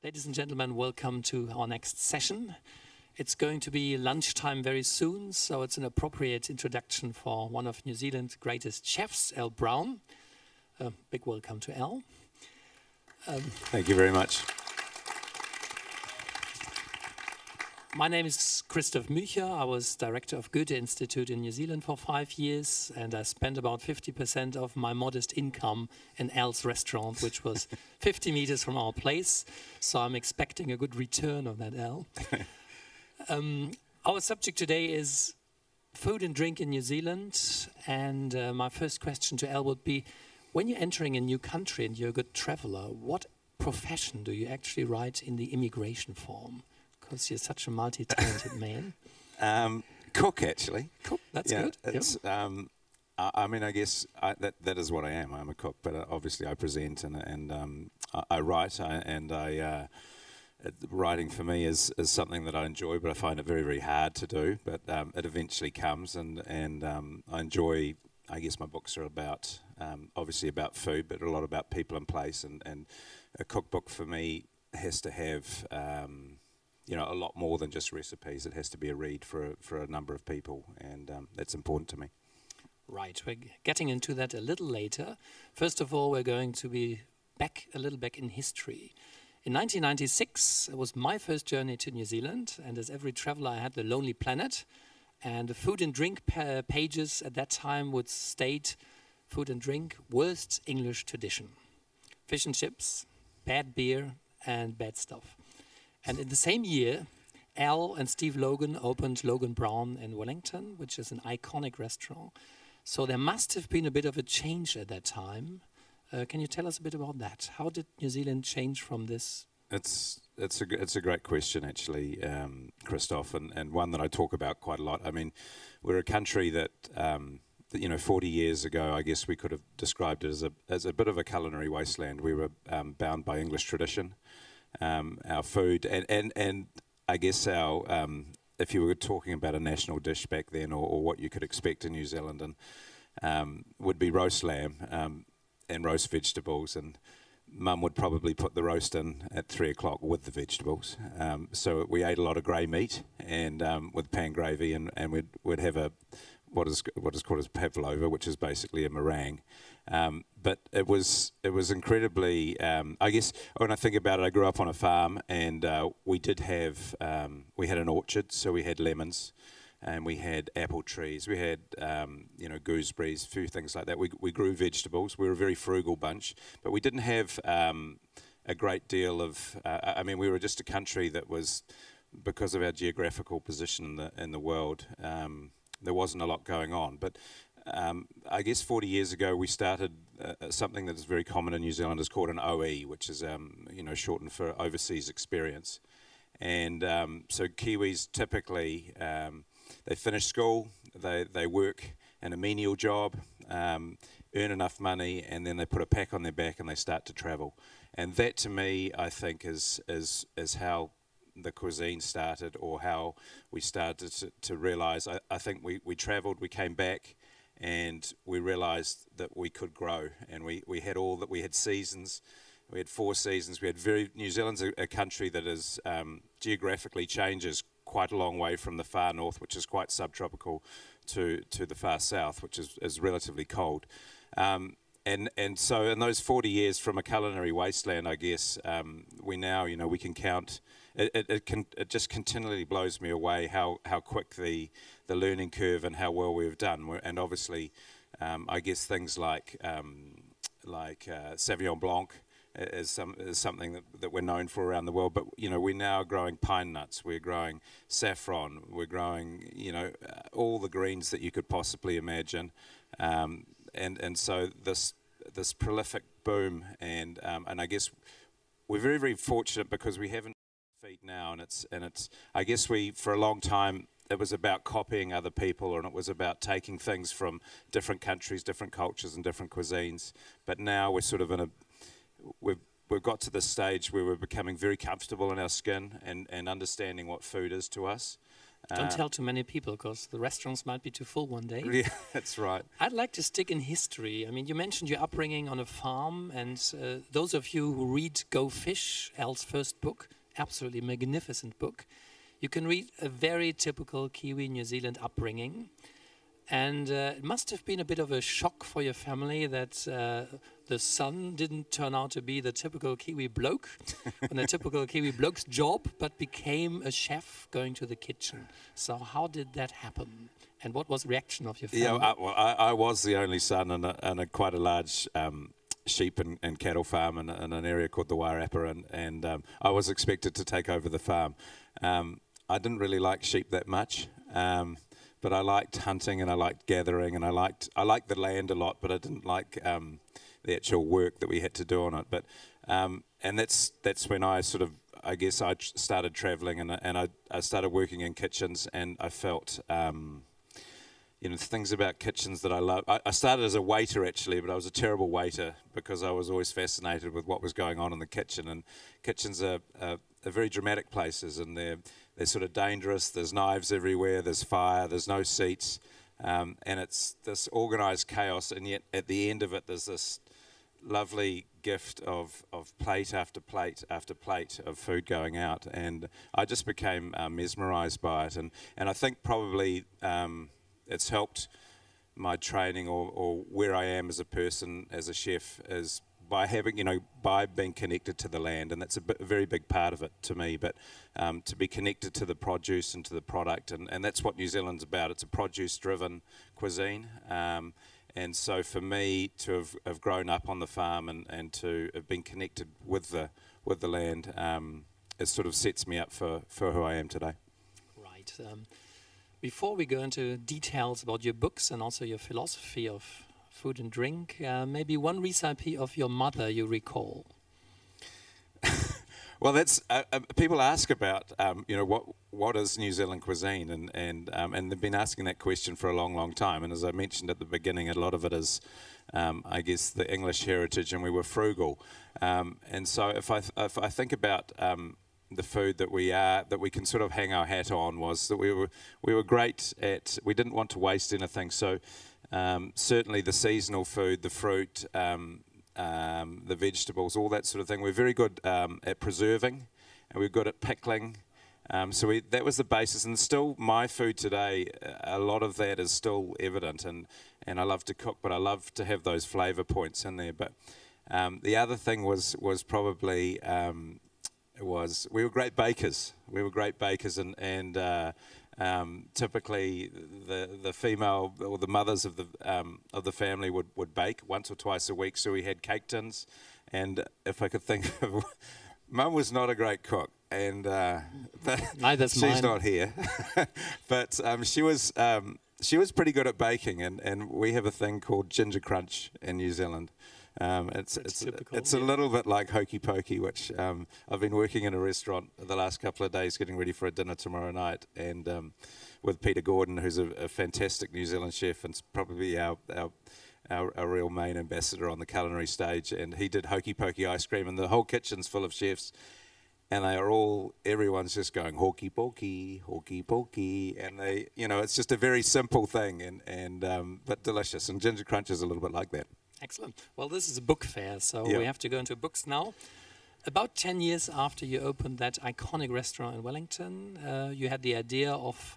Ladies and gentlemen, welcome to our next session. It's going to be lunchtime very soon, so it's an appropriate introduction for one of New Zealand's greatest chefs, Al Brown. Big welcome to Al. Thank you very much. My name is Christoph Mücher. I was director of Goethe Institute in New Zealand for 5 years, and I spent about 50% of my modest income in Al's restaurant, which was 50 meters from our place. So I'm expecting a good return on that, Al. Our subject today is food and drink in New Zealand, and my first question to Al would be, when you're entering a new country and you're a good traveler, what profession do you actually write in the immigration form? Because you're such a multi-talented man. Cook, actually. Cook, that's yeah, good. It's, yep. I mean, I guess that is what I am. I'm a cook, but obviously I present and I write, writing for me is something that I enjoy, but I find it very, very hard to do. But it eventually comes, and I enjoy. I guess my books are about obviously about food, but a lot about people and place. And a cookbook for me has to have you know, a lot more than just recipes. It has to be a read for a number of people, and that's important to me. Right, we're getting into that a little later. First of all, we're going to be a little back in history. In 1996, it was my first journey to New Zealand, and as every traveler, I had the Lonely Planet, and the food and drink pages at that time would state food and drink, worst English tradition. Fish and chips, bad beer, and bad stuff. And in the same year, Al and Steve Logan opened Logan Brown in Wellington, which is an iconic restaurant. So there must have been a bit of a change at that time. Can you tell us a bit about that? How did New Zealand change from this? It's a great question, actually, Christoph, and one that I talk about quite a lot. I mean, we're a country that you know, 40 years ago, I guess we could have described it as a bit of a culinary wasteland. We were bound by English tradition. Our food and I guess our if you were talking about a national dish back then, or what you could expect in New Zealand, and would be roast lamb and roast vegetables, and Mum would probably put the roast in at 3 o'clock with the vegetables. So we ate a lot of grey meat and with pan gravy, and we'd have what is called as pavlova, which is basically a meringue. But it was incredibly. I guess when I think about it, I grew up on a farm, and we did have we had an orchard, so we had lemons, and we had apple trees, we had you know, gooseberries, a few things like that. We grew vegetables. We were a very frugal bunch, but we didn't have a great deal of. I mean, we were just a country that was, because of our geographical position in the world. There wasn't a lot going on, but I guess 40 years ago we started something that is very common in New Zealand, is called an OE, which is you know, shortened for overseas experience. And so Kiwis typically they finish school, they work in a menial job, earn enough money, and then they put a pack on their back and they start to travel. And that, to me, I think is how the cuisine started, or how we started to realise. I think we travelled, we came back, and we realised that we could grow, and we had all that. We had seasons, we had 4 seasons. We had New Zealand's a country that is geographically changes quite a long way from the far north, which is quite subtropical, to the far south, which is relatively cold. And so in those 40 years, from a culinary wasteland, I guess, we now, you know, we can count. It just continually blows me away how quick the learning curve and how well we've done. And obviously, I guess things like Sauvignon Blanc is something that we're known for around the world. But you know, we're now growing pine nuts, we're growing saffron, we're growing, you know, all the greens that you could possibly imagine. And so this prolific boom, and I guess we're very, very fortunate because we haven't feet now, and it's I guess for a long time it was about copying other people, and it was about taking things from different countries, different cultures, and different cuisines. But now we're sort of we've got to this stage where we're becoming very comfortable in our skin and understanding what food is to us. Don't tell too many people, because the restaurants might be too full one day. Yeah, that's right. I'd like to stick in history. I mean, you mentioned your upbringing on a farm, and those of you who read Go Fish, Al's first book, absolutely magnificent book, you can read a very typical Kiwi New Zealand upbringing. And it must have been a bit of a shock for your family that the son didn't turn out to be the typical Kiwi bloke and a typical Kiwi bloke's job, but became a chef going to the kitchen. So how did that happen? And what was the reaction of your family? Yeah, I was the only son in a quite a large sheep and cattle farm in an area called the Wairarapa, and I was expected to take over the farm. I didn't really like sheep that much. But I liked hunting and I liked gathering and I liked the land a lot, but I didn't like the actual work that we had to do on it. But and that's when I sort of, I guess I started travelling and I started working in kitchens, and I felt things about kitchens that I love. I started as a waiter actually, but I was a terrible waiter because I was always fascinated with what was going on in the kitchen. And kitchens are very dramatic places, and they're sort of dangerous. There's knives everywhere, there's fire, there's no seats, and it's this organised chaos, and yet at the end of it there's this lovely gift of plate after plate after plate of food going out, and I just became mesmerised by it, and I think probably it's helped my training or where I am as a person, as a chef, is by having, by being connected to the land, and that's a very big part of it to me, but to be connected to the produce and to the product, and that's what New Zealand's about. It's a produce-driven cuisine, and so for me to have grown up on the farm and to have been connected with the land, it sort of sets me up for who I am today. Right. Before we go into details about your books and also your philosophy of food and drink, maybe one recipe of your mother you recall. Well, that's people ask about what is New Zealand cuisine, and they've been asking that question for a long time. And as I mentioned at the beginning, a lot of it is, I guess, the English heritage, and we were frugal. And so if I think about the food that we can sort of hang our hat on, was that we were great at. We didn't want to waste anything, so. Certainly the seasonal food, the fruit, the vegetables, all that sort of thing. We're very good at preserving, and we're good at pickling. So that was the basis, and still my food today, a lot of that is still evident, and I love to cook, but I love to have those flavour points in there. But the other thing was probably we were great bakers. We were great bakers, and typically the female or the mothers of the family would bake once or twice a week, so we had cake tins. And if I could think of, Mum was not a great cook, and Neither's she's mine. not here, but she was pretty good at baking, and we have a thing called ginger crunch in New Zealand. It's a little bit like hokey pokey, which I've been working in a restaurant the last couple of days, getting ready for a dinner tomorrow night, and with Peter Gordon, who's a fantastic New Zealand chef, and probably our real main ambassador on the culinary stage. And he did hokey pokey ice cream, and the whole kitchen's full of chefs, and everyone's just going hokey pokey, and it's just a very simple thing, but delicious. And ginger crunch is a little bit like that. Excellent. Well, this is a book fair, so Yeah. we have to go into books now. About 10 years after you opened that iconic restaurant in Wellington, you had the idea of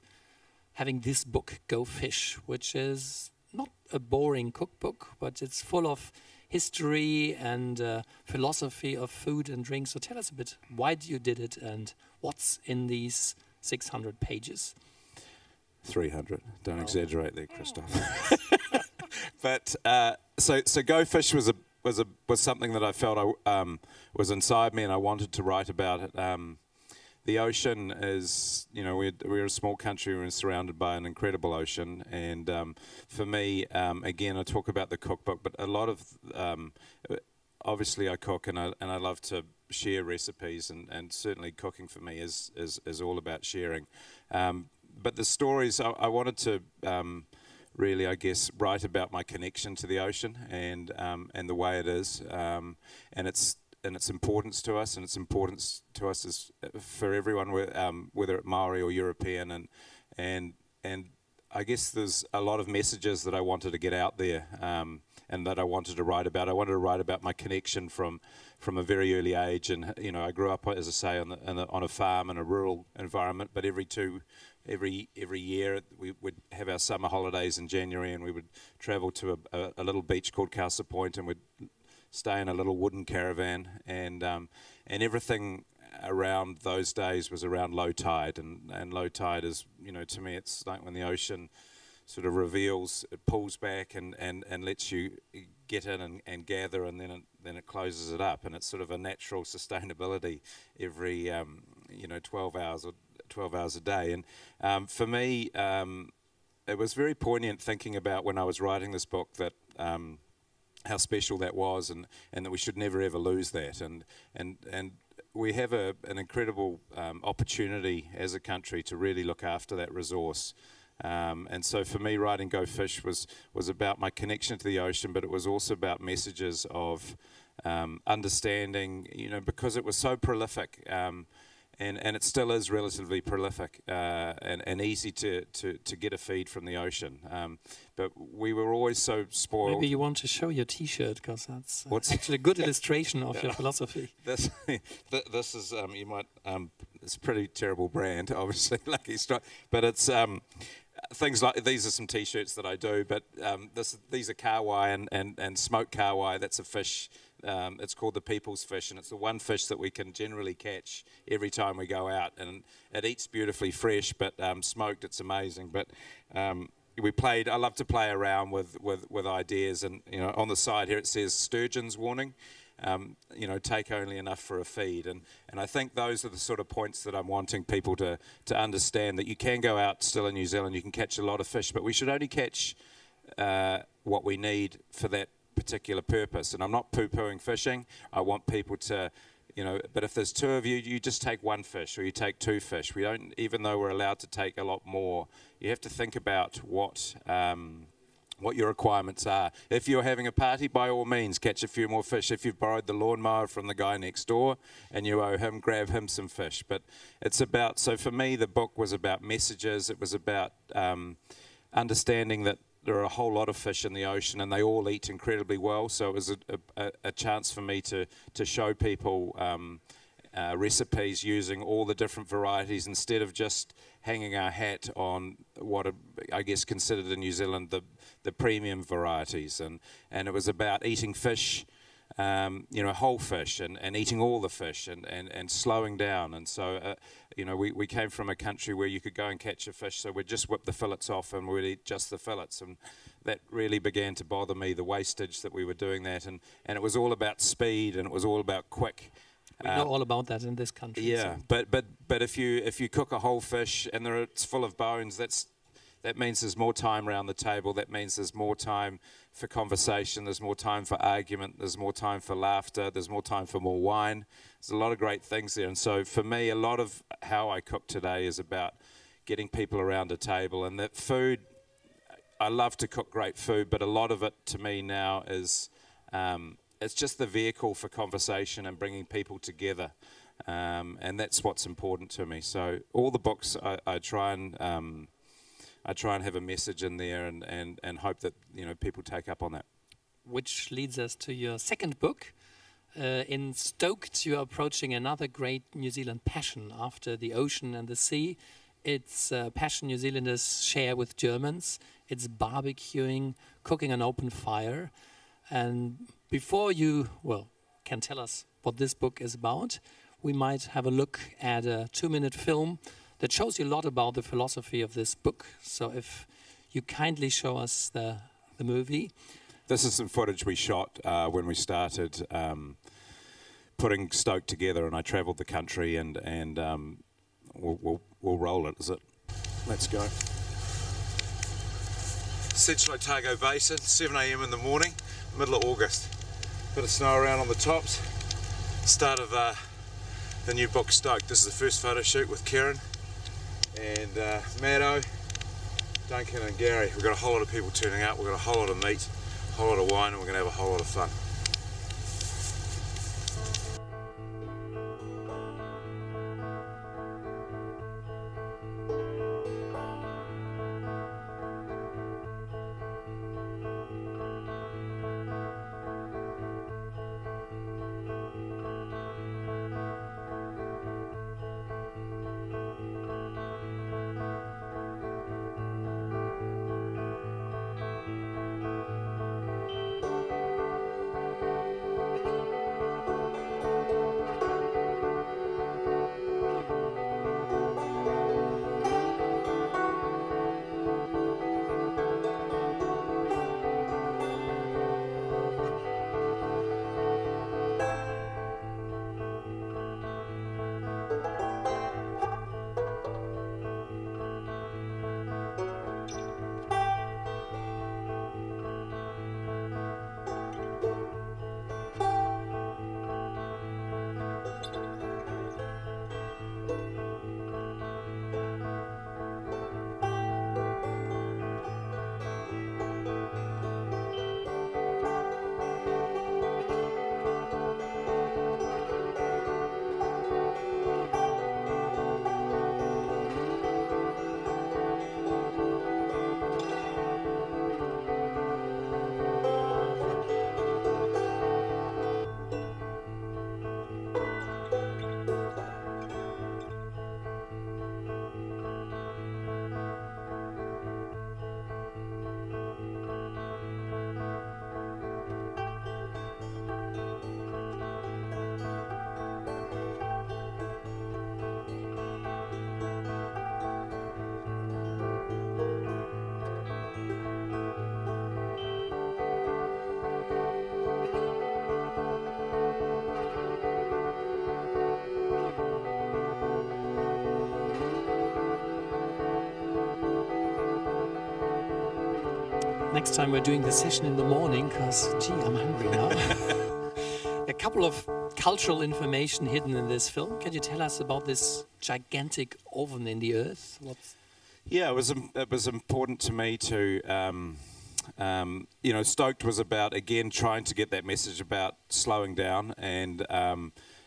having this book, Go Fish, which is not a boring cookbook, but it's full of history and philosophy of food and drink. So tell us a bit why you did it and what's in these 600 pages. 300. Don't exaggerate there, Christoph. But so Go Fish was something that I felt was inside me, and I wanted to write about it. The ocean is, we're a small country, we're surrounded by an incredible ocean, and for me, again, I talk about the cookbook, but a lot of, obviously I cook, and I love to share recipes, and certainly cooking for me is all about sharing. But the stories, I wanted to really, I guess, write about my connection to the ocean and the way it is, and and its importance to us, and its importance to us is for everyone, whether it's Maori or European, and I guess there's a lot of messages that I wanted to get out there, and that I wanted to write about. I wanted to write about my connection from a very early age, and I grew up, as I say, on a farm in a rural environment. But every year we would have our summer holidays in January, and we would travel to a little beach called Castle Point, and we'd stay in a little wooden caravan, and everything around those days was around low tide, and low tide is, to me, it's like when the ocean sort of reveals, it pulls back and lets you get in and gather, and then it closes it up, and it's sort of a natural sustainability every 12 hours a day. And for me, it was very poignant thinking about when I was writing this book that how special that was, and that we should never ever lose that, and we have an incredible opportunity as a country to really look after that resource. And so for me, writing Go Fish was about my connection to the ocean, but it was also about messages of understanding, because it was so prolific, and it still is relatively prolific, and easy to get a feed from the ocean. But we were always so spoiled. Maybe you want to show your T-shirt, because that's actually a good illustration of your philosophy. This is, you might, it's a pretty terrible brand, obviously, Lucky Strike, but it's things like, these are some T-shirts that I do, but these are kahawai and smoked kahawai. That's a fish. It's called the people's fish, and it's the one fish that we can generally catch every time we go out, and it eats beautifully fresh, but smoked, it's amazing. But I love to play around with ideas, and on the side here it says sturgeon's warning, take only enough for a feed, and I think those are the sort of points that I'm wanting people to understand, that you can go out still in New Zealand, you can catch a lot of fish, but we should only catch what we need for that particular purpose. And I'm not poo-pooing fishing. I want people to, but if there's two of you, you just take one fish, or you take two fish. We don't, even though we're allowed to take a lot more, you have to think about what your requirements are. If you're having a party, by all means, catch a few more fish. If you've borrowed the lawnmower from the guy next door and you owe him, grab him some fish. But it's about, so for me, the book was about messages. It was about understanding that there are a whole lot of fish in the ocean, and they all eat incredibly well. So it was a chance for me to show people recipes using all the different varieties, instead of just hanging our hat on what are, I guess, considered in New Zealand the premium varieties. And it was about eating fish, whole fish, and eating all the fish, and slowing down. And so, we came from a country where you could go and catch a fish, so we'd just whip the fillets off and we'd eat just the fillets. And that really began to bother me, the wastage that we were doing that. And it was all about speed, and it was all about quick. We know all about that in this country. Yeah, so. but if you cook a whole fish and it's full of bones, that means there's more time around the table. That means there's more time for conversation. There's more time for argument. There's more time for laughter. There's more time for more wine. There's a lot of great things there. And so for me, a lot of how I cook today is about getting people around a table. And that food, I love to cook great food, but a lot of it to me now is it's just the vehicle for conversation and bringing people together. And that's what's important to me. So all the books I try and have a message in there, and hope that people take up on that. Which leads us to your second book. In Stokes, you are approaching another great New Zealand passion after the ocean and the sea. It's a passion New Zealanders share with Germans. It's barbecuing, cooking an open fire. And before you, can tell us what this book is about, we might have a look at a 2-minute film that shows you a lot about the philosophy of this book. So if you kindly show us the movie. This is some footage we shot when we started putting Stoke together, and I travelled the country, and we'll roll it, is it? Let's go. Central Otago Basin, 7 a.m. in the morning, middle of August. Bit of snow around on the tops. Start of the new book Stoke. This is the first photo shoot with Kieran and Maddo, Duncan and Gary. We've got a whole lot of people turning up. We've got a whole lot of meat, a whole lot of wine, and we're going to have a whole lot of fun. next time we're doing the session in the morning, because, gee, I'm hungry now. A couple of cultural information hidden in this film. Can you tell us about this gigantic oven in the earth? Yeah, it was important to me to, you know, Stokes was about, again, trying to get that message about slowing down and,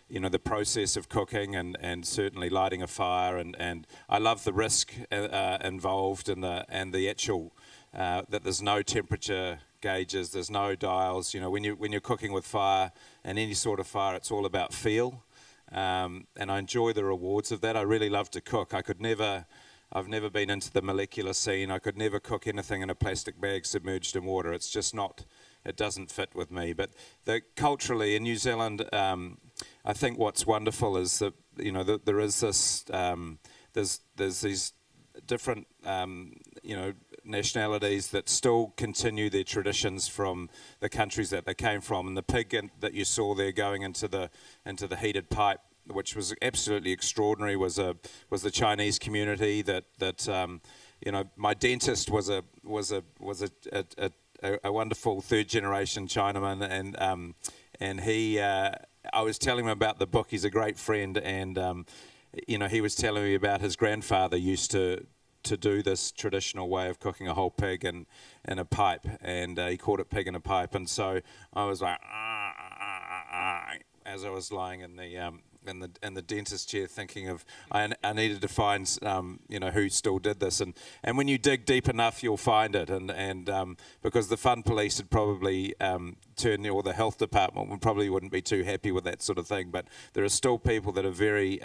you know, the process of cooking and certainly lighting a fire. And I love the risk involved and the actual, that there's no temperature gauges, there's no dials. You know, when you're cooking with fire and any sort of fire, it's all about feel. And I enjoy the rewards of that. I really love to cook. I've never been into the molecular scene. I could never cook anything in a plastic bag submerged in water. It's just not, it doesn't fit with me. But culturally in New Zealand, I think what's wonderful is that, you know, there is this, there's these different, you know, nationalities that still continue their traditions from the countries that they came from. And the pig that you saw there going into the heated pipe, which was absolutely extraordinary, was the Chinese community that you know, my dentist was a wonderful third generation Chinaman, and he I was telling him about the book. He's a great friend, and you know, he was telling me about his grandfather used to do this traditional way of cooking a whole pig in a pipe, and he called it pig in a pipe. And so I was like, as I was lying in the dentist chair, thinking of I needed to find you know, who still did this, and when you dig deep enough, you'll find it, and because the fun police had probably or the health department probably wouldn't be too happy with that sort of thing, but there are still people that are very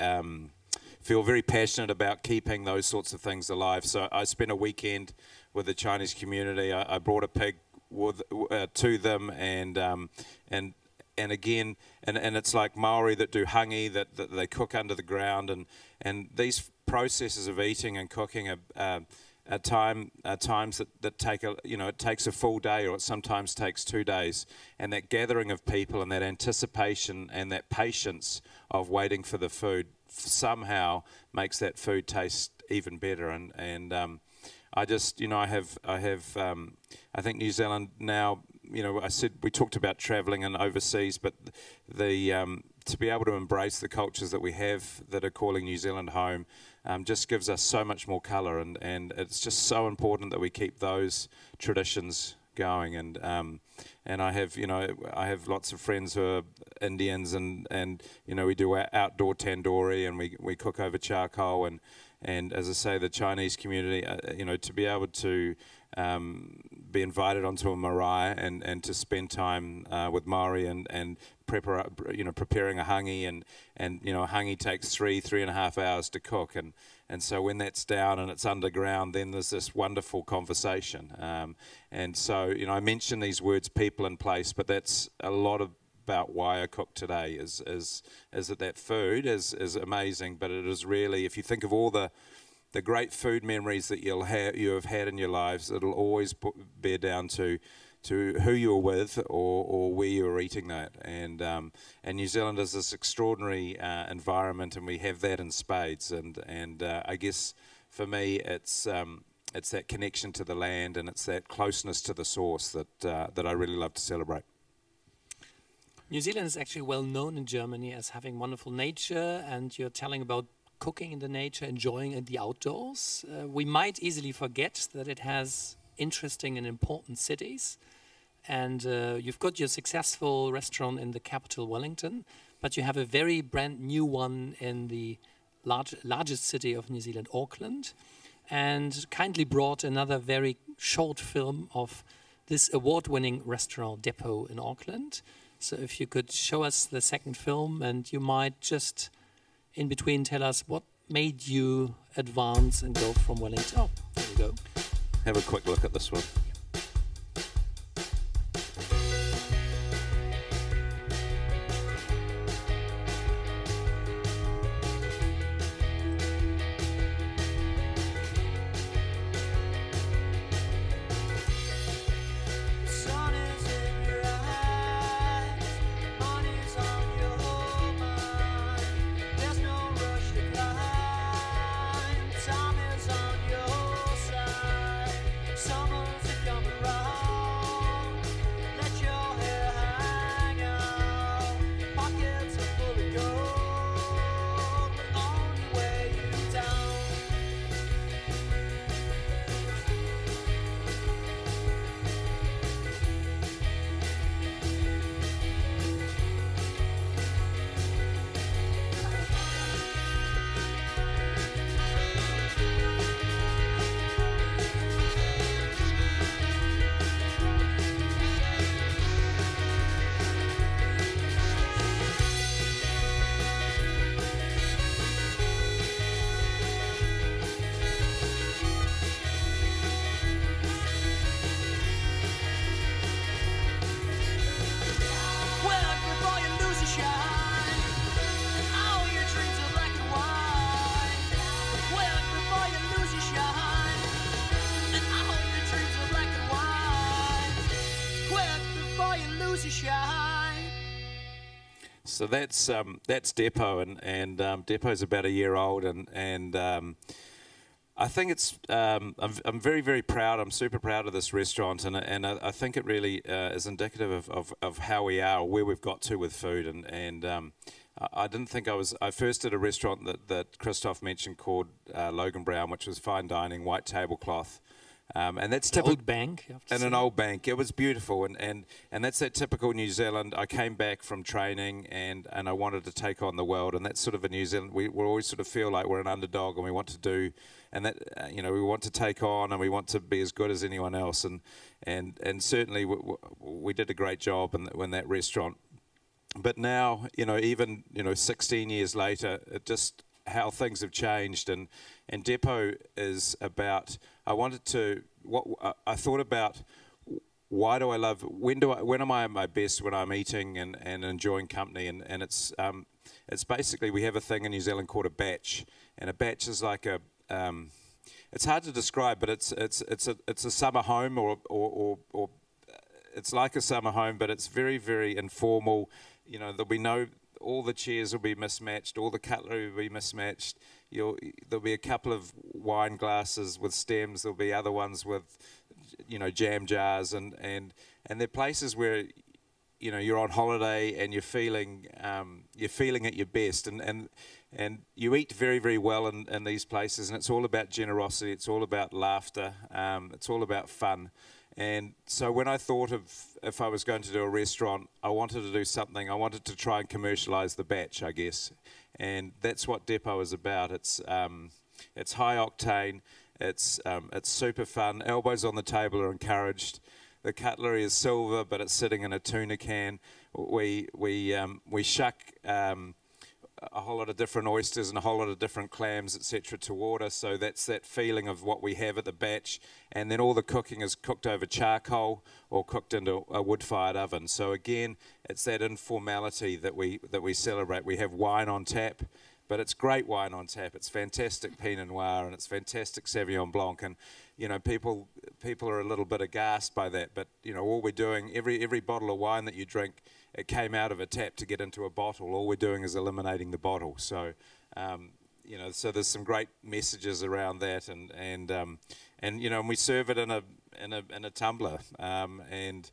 feel very passionate about keeping those sorts of things alive. So I spent a weekend with the Chinese community. I brought a pig to them, and again, and it's like Maori that do hangi, that they cook under the ground, and these processes of eating and cooking are times that take it takes a full day, or it sometimes takes 2 days, and that gathering of people and that anticipation and that patience of waiting for the food somehow makes that food taste even better. And I just, you know, I think New Zealand now, you know, we talked about travelling and overseas, but to be able to embrace the cultures that we have that are calling New Zealand home just gives us so much more colour, and it's just so important that we keep those traditions going. And I have lots of friends who are Indians, and you know, we do outdoor tandoori, and we cook over charcoal, and as I say, the Chinese community, you know, to be able to be invited onto a marae and to spend time with Maori and preparing a hangi, and you know, a hangi takes 3.5 hours to cook, and so when that's down and it's underground, then there's this wonderful conversation. And so, you know, I mention these words, people and place, but that's a lot about why I cook today, is that food is amazing, but it is really, if you think of all the great food memories that you have had in your lives, it'll always bear down to who you're with or where you're eating that. And New Zealand is this extraordinary environment, and we have that in spades. And I guess for me, it's that connection to the land, and it's that closeness to the source that I really love to celebrate. New Zealand is actually well known in Germany as having wonderful nature, and you're telling about cooking in the nature, enjoying in the outdoors. We might easily forget that it has interesting and important cities, and you've got your successful restaurant in the capital, Wellington, but you have a very brand new one in the largest city of New Zealand, Auckland, and kindly brought another very short film of this award-winning restaurant Depot in Auckland. So if you could show us the second film, and you might just in between tell us what made you advance and go from Wellington. Oh, there we go. Have a quick look at this one. Time is on your side. Summer's a So that's Depot, and Depot's about a year old, and I think it's I'm very, very proud. I'm super proud of this restaurant, and I think it really is indicative of how we are, or where we've got to with food, and I didn't think I first did a restaurant that Christoph mentioned called Logan Brown, which was fine dining, white tablecloth. And that's typical. Old bank. In an old bank. It was beautiful, and that's that typical New Zealand. I came back from training, and I wanted to take on the world, and that's sort of a New Zealand. We always sort of feel like we're an underdog, and we want to do, and that we want to take on, and we want to be as good as anyone else, and certainly we did a great job in that restaurant. But now, even 16 years later, it just how things have changed, and Depot is about. I thought about why do I love, when am I at my best? When I'm eating and enjoying company, and it's basically, we have a thing in New Zealand called a batch, and a batch is like it's hard to describe, but it's a summer home, or it's like a summer home, but it's very, very informal. There'll be all the chairs will be mismatched, all the cutlery will be mismatched. There'll be a couple of wine glasses with stems. There'll be other ones with, jam jars, and they're places where, you're on holiday and you're feeling at your best, and you eat very, very well in these places, and it's all about generosity. It's all about laughter. It's all about fun. And so when I thought of if I was going to do a restaurant, I wanted to do something. I wanted to try and commercialize the batch, I guess. And that's what Depot is about. It's high octane. It's super fun. Elbows on the table are encouraged. The cutlery is silver, but it's sitting in a tuna can. We shuck a whole lot of different oysters and a whole lot of different clams, etc., to water. So that's that feeling of what we have at the batch. And then all the cooking is cooked over charcoal or cooked into a wood-fired oven. So again, it's that informality that we celebrate. We have wine on tap, but it's great wine on tap. It's fantastic Pinot Noir, and it's fantastic Sauvignon Blanc. And people are a little bit aghast by that. But all we're doing, every bottle of wine that you drink, it came out of a tap to get into a bottle. All we're doing is eliminating the bottle. So, so there's some great messages around that, and we serve it in a tumbler. And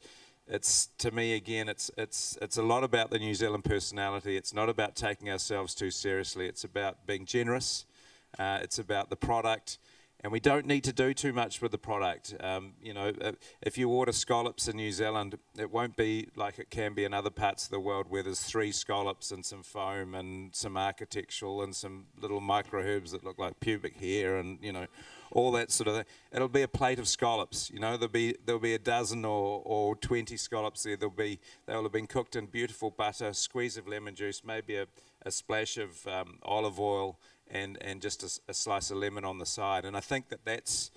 it's, to me, again, it's a lot about the New Zealand personality. It's not about taking ourselves too seriously. It's about being generous. It's about the product. And we don't need to do too much with the product. If you order scallops in New Zealand, it won't be like it can be in other parts of the world where there's 3 scallops and some foam and some architectural and some little micro herbs that look like pubic hair and all that sort of thing. It'll be a plate of scallops. There'll be a dozen or 20 scallops there. They'll have been cooked in beautiful butter, squeeze of lemon juice, maybe a splash of olive oil, and just a slice of lemon on the side. And I think that's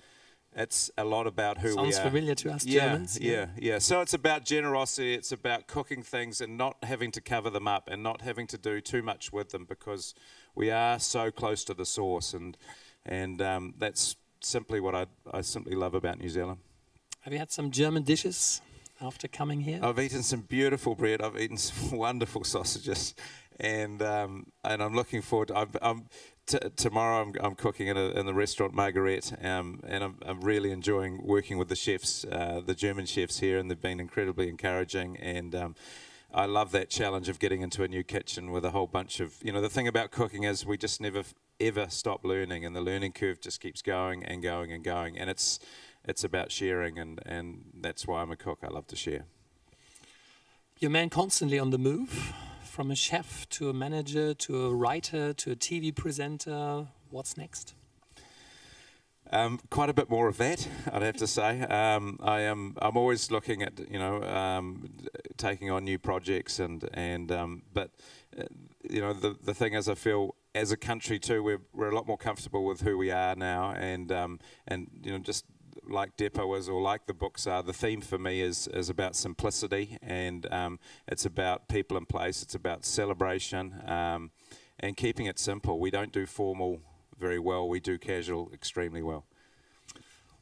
a lot about who we are. Sounds familiar to us Germans. Yeah. So it's about generosity. It's about cooking things and not having to cover them up and not having to do too much with them, because we are so close to the source. And that's simply what I simply love about New Zealand. Have you had some German dishes after coming here? I've eaten some beautiful bread. I've eaten some wonderful sausages, and I'm looking forward. Tomorrow I'm cooking in the restaurant Margaret, and I'm really enjoying working with the chefs, the German chefs here, and they've been incredibly encouraging. And I love that challenge of getting into a new kitchen with a whole bunch of, the thing about cooking is we just never ever stop learning, and the learning curve just keeps going and going and going. And it's about sharing, and that's why I'm a cook. I love to share. You're a man constantly on the move. From a chef to a manager to a writer to a TV presenter, what's next? Quite a bit more of that, I'd have to say. I'm always looking at taking on new projects, but the thing is, I feel as a country too, we're a lot more comfortable with who we are now, and just like Depot is, or like the books are, the theme for me is about simplicity, and it's about people and place. It's about celebration and keeping it simple. We don't do formal very well. We do casual extremely well.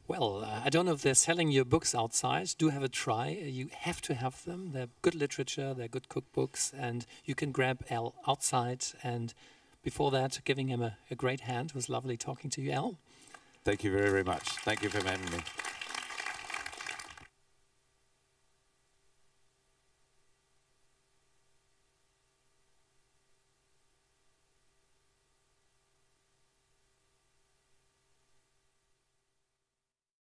Well, I don't know if they're selling your books outside. Do have a try. You have to have them. They're good literature, they're good cookbooks, and you can grab Al outside. And before that, giving him a great hand. It was lovely talking to you, Al. Thank you very, very much. Thank you for having me.